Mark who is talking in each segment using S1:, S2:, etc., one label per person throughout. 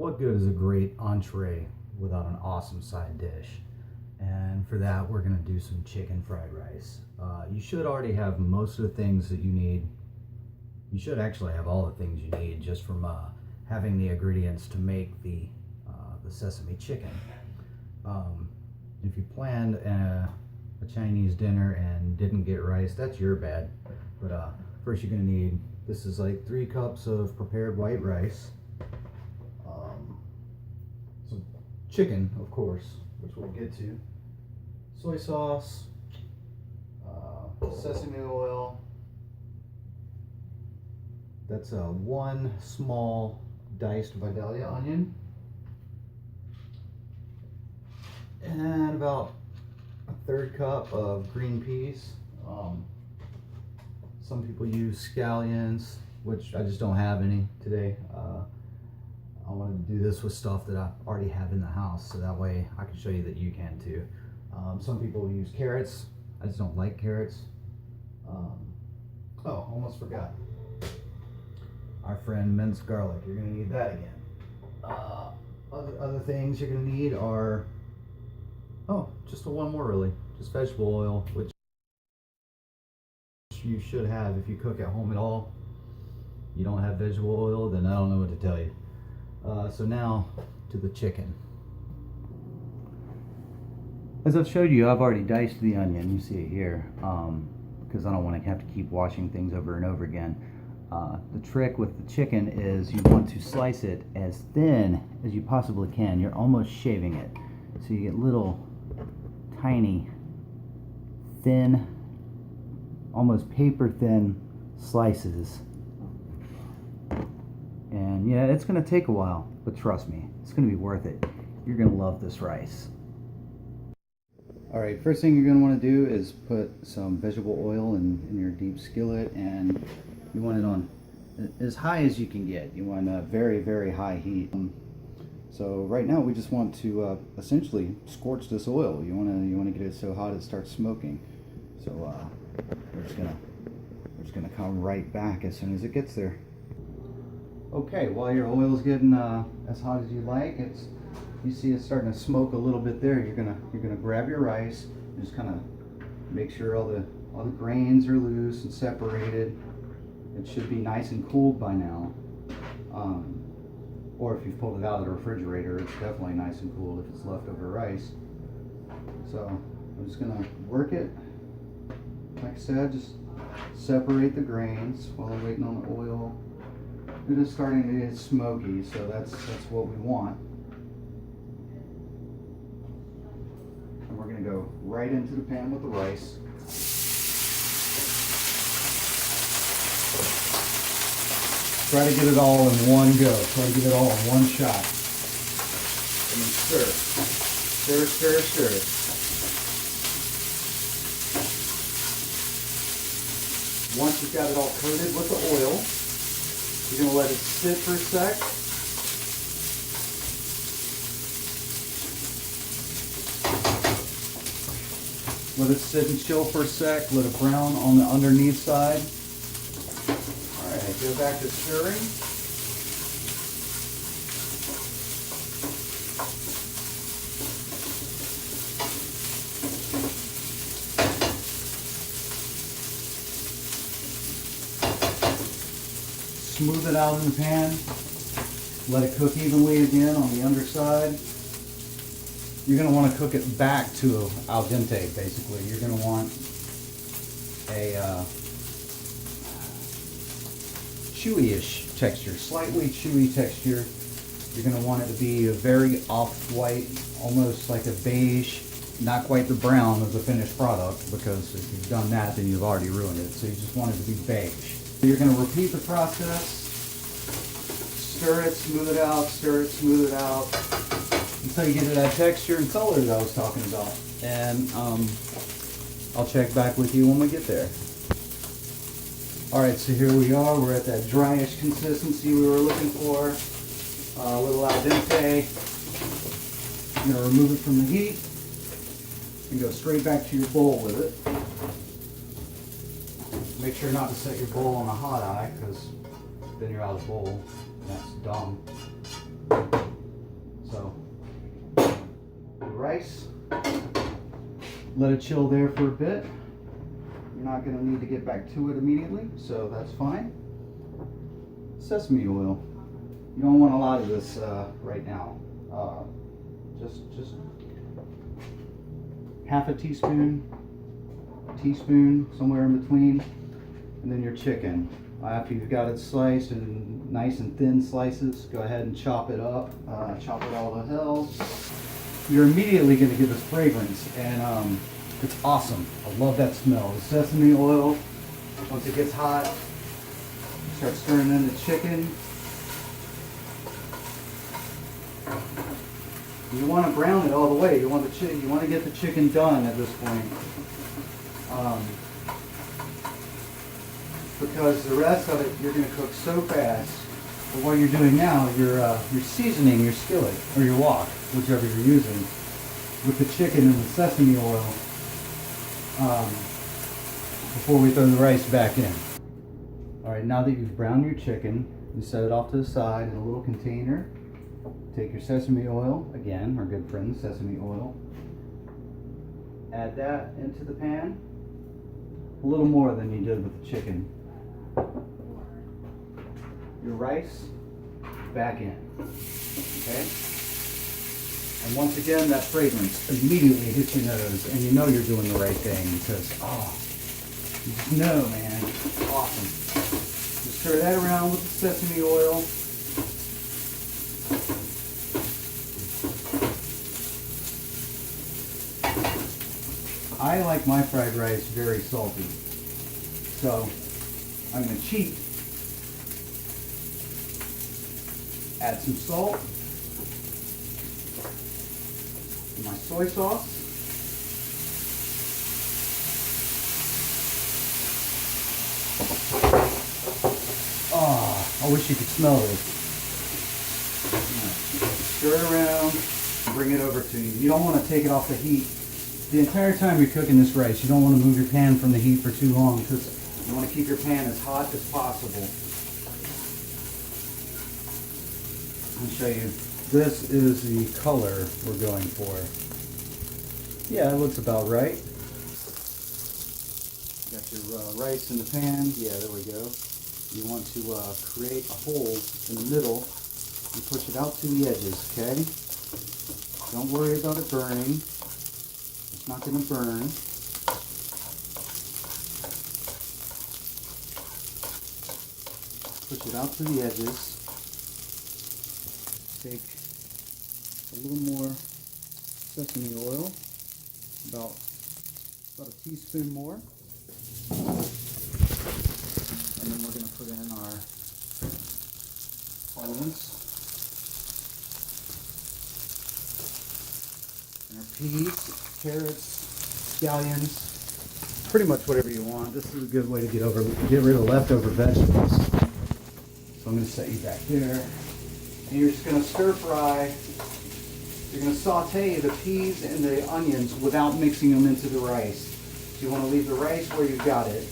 S1: What good is a great entree without an awesome side dish? And for that, we're going to do some chicken fried rice. You should already have most of the things that you need. You should actually have all the things you need just from having the ingredients to make the sesame chicken. If you planned a Chinese dinner and didn't get rice, that's your bad. But first you're going to need, this is like 3 cups of prepared white rice. Some chicken, of course, which we'll get to. Soy sauce, sesame oil. That's 1 small diced Vidalia onion. And about a 1/3 cup of green peas. Some people use scallions, which I just don't have any today. I wanted to do this with stuff that I already have in the house, so that way I can show you that you can too. Some people use carrots. I just don't like carrots. Oh, almost forgot. Our friend minced garlic. You're going to need that again. Other things you're going to need are, just one more really. Just vegetable oil, which you should have if you cook at home at all. You don't have vegetable oil, then I don't know what to tell you. So now to the chicken. As I've showed you, I've already diced the onion. You see it here, because I don't want to have to keep washing things over and over again. The trick with the chicken is you want to slice it as thin as you possibly can. You're almost shaving it. So you get little tiny, thin, almost paper thin slices. And yeah, it's going to take a while, but trust me, it's going to be worth it. You're going to love this rice. Alright, first thing you're going to want to do is put some vegetable oil in your deep skillet, and you want it on as high as you can get. You want a very, very high heat. So right now we just want to essentially scorch this oil. You want to get it so hot it starts smoking. So we're just gonna come right back as soon as it gets there. Okay, while your oil's getting as hot as you like, you see it's starting to smoke a little bit there. You're gonna grab your rice and just kind of make sure all the grains are loose and separated. It should be nice and cooled by now. Or if you've pulled it out of the refrigerator, it's definitely nice and cooled if it's leftover rice. So I'm just gonna work it. Like I said, just separate the grains while I'm waiting on the oil. It is starting to get smoky, so that's what we want. And we're gonna go right into the pan with the rice. Try to get it all in one go. Try to get it all in one shot. And then stir. Stir, stir, stir. Once you've got it all coated with the oil, you're going to let it sit for a sec. Let it sit and chill for a sec. Let it brown on the underneath side. Alright, go back to stirring. Smooth it out in the pan. Let it cook evenly again on the underside. You're going to want to cook it back to al dente, basically. You're going to want a chewy-ish texture, slightly chewy texture. You're going to want it to be a very off-white, almost like a beige, not quite the brown of the finished product, because if you've done that, then you've already ruined it. So you just want it to be beige. So you're going to repeat the process. Stir it, smooth it out, stir it, smooth it out, until you get to that texture and color that I was talking about. And I'll check back with you when we get there. Alright, so here we are. We're at that dryish consistency we were looking for. A little al dente. I'm going to remove it from the heat and go straight back to your bowl with it. Make sure not to set your bowl on a hot eye, because then you're out of bowl. And that's dumb. rice. Let it chill there for a bit. You're not going to need to get back to it immediately, so that's fine. Sesame oil. You don't want a lot of this right now. Just half a teaspoon, somewhere in between, and then your chicken. After you've got it sliced and nice and thin slices, go ahead and chop it up. Chop it all to hell. You're immediately going to get this fragrance, and it's awesome. I love that smell. The sesame oil, once it gets hot, start stirring in the chicken. You want to brown it all the way. You want to get the chicken done at this point, because the rest of it you're going to cook so fast. But what you're doing now, you're seasoning your skillet or your wok, whichever you're using, with the chicken and the sesame oil before we throw the rice back in. All right, now that you've browned your chicken, you set it off to the side in a little container. Take your sesame oil, again, our good friend sesame oil. Add that into the pan. A little more than you did with the chicken. Your rice back in. Okay? And once again, that fragrance immediately hits your nose, and you know you're doing the right thing because, you just know, man, it's awesome. Just stir that around with the sesame oil. I like my fried rice very salty, so I'm going to cheat. Add some salt, and my soy sauce, I wish you could smell this. Stir it around, bring it over to you. You don't want to take it off the heat. The entire time you're cooking this rice, you don't want to move your pan from the heat for too long because you want to keep your pan as hot as possible. I'll show you. This is the color we're going for. Yeah, it looks about right. Got your rice in the pan. Yeah, there we go. You want to create a hole in the middle and push it out to the edges, okay? Don't worry about it burning. It's not going to burn. Push it out to the edges. Take a little more sesame oil, about a teaspoon more. And then we're going to put in our onions and our peas, carrots, scallions, pretty much whatever you want. This is a good way to get rid of leftover vegetables. So I'm going to set you back there. And you're just going to stir fry. You're going to saute the peas and the onions without mixing them into the rice. So you want to leave the rice where you've got it.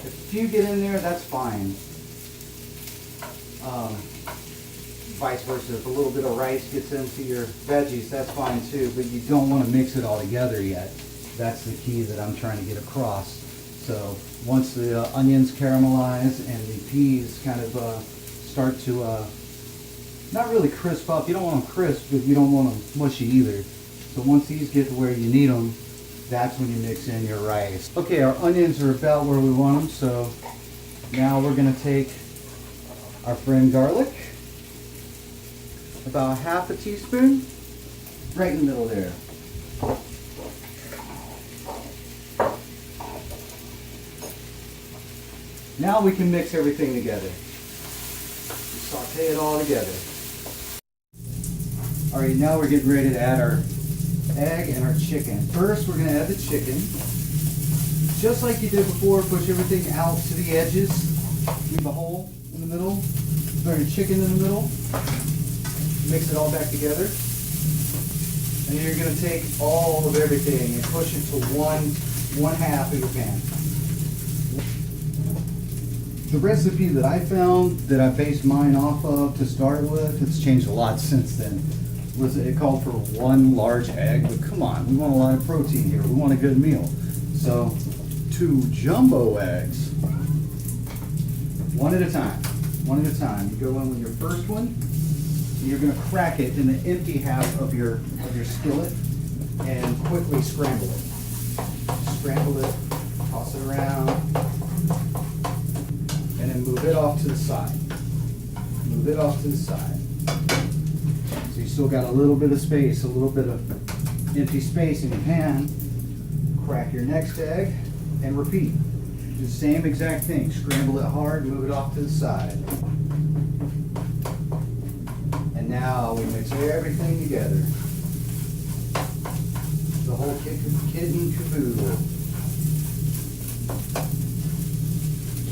S1: If you get in there, that's fine. Vice versa, if a little bit of rice gets into your veggies, that's fine too, but you don't want to mix it all together yet. That's the key that I'm trying to get across. So once the onions caramelize and the peas kind of start to not really crisp up, you don't want them crisp, but you don't want them mushy either. So once these get to where you need them, that's when you mix in your rice. Okay, our onions are about where we want them, so now we're going to take our friend garlic, about half a teaspoon, right in the middle there. Now we can mix everything together. Saute it all together. Alright, now we're getting ready to add our egg and our chicken. First, we're going to add the chicken. Just like you did before, push everything out to the edges. Leave a hole in the middle. Throw your chicken in the middle. Mix it all back together. And then you're going to take all of everything and push it to one half of your pan. The recipe that I found, that I based mine off of to start with, it's changed a lot since then. Listen, it called for one large egg, but come on, we want a lot of protein here. We want a good meal. So 2 jumbo eggs, one at a time. One at a time. You go in with your first one, and you're going to crack it in the empty half of your skillet and quickly scramble it. Scramble it, toss it around, and then move it off to the side. Move it off to the side. So you still got a little bit of space, a little bit of empty space in your pan. Crack your next egg and repeat. Do the same exact thing. Scramble it hard, move it off to the side. And now we mix everything together. The whole kit and caboodle.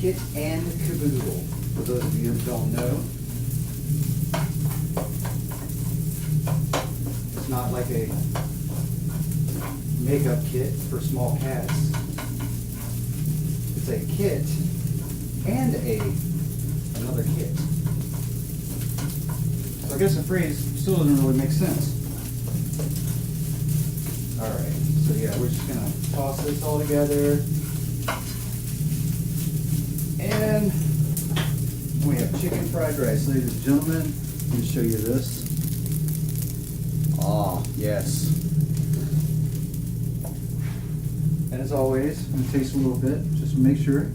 S1: Kit and caboodle, for those of you who don't know. It's not like a makeup kit for small cats. It's a kit and another kit. So I guess the phrase still doesn't really make sense. Alright, so yeah, we're just gonna toss this all together. And we have chicken fried rice. Ladies and gentlemen, let me show you this. Ah, yes. And as always, I'm gonna taste a little bit, just to make sure.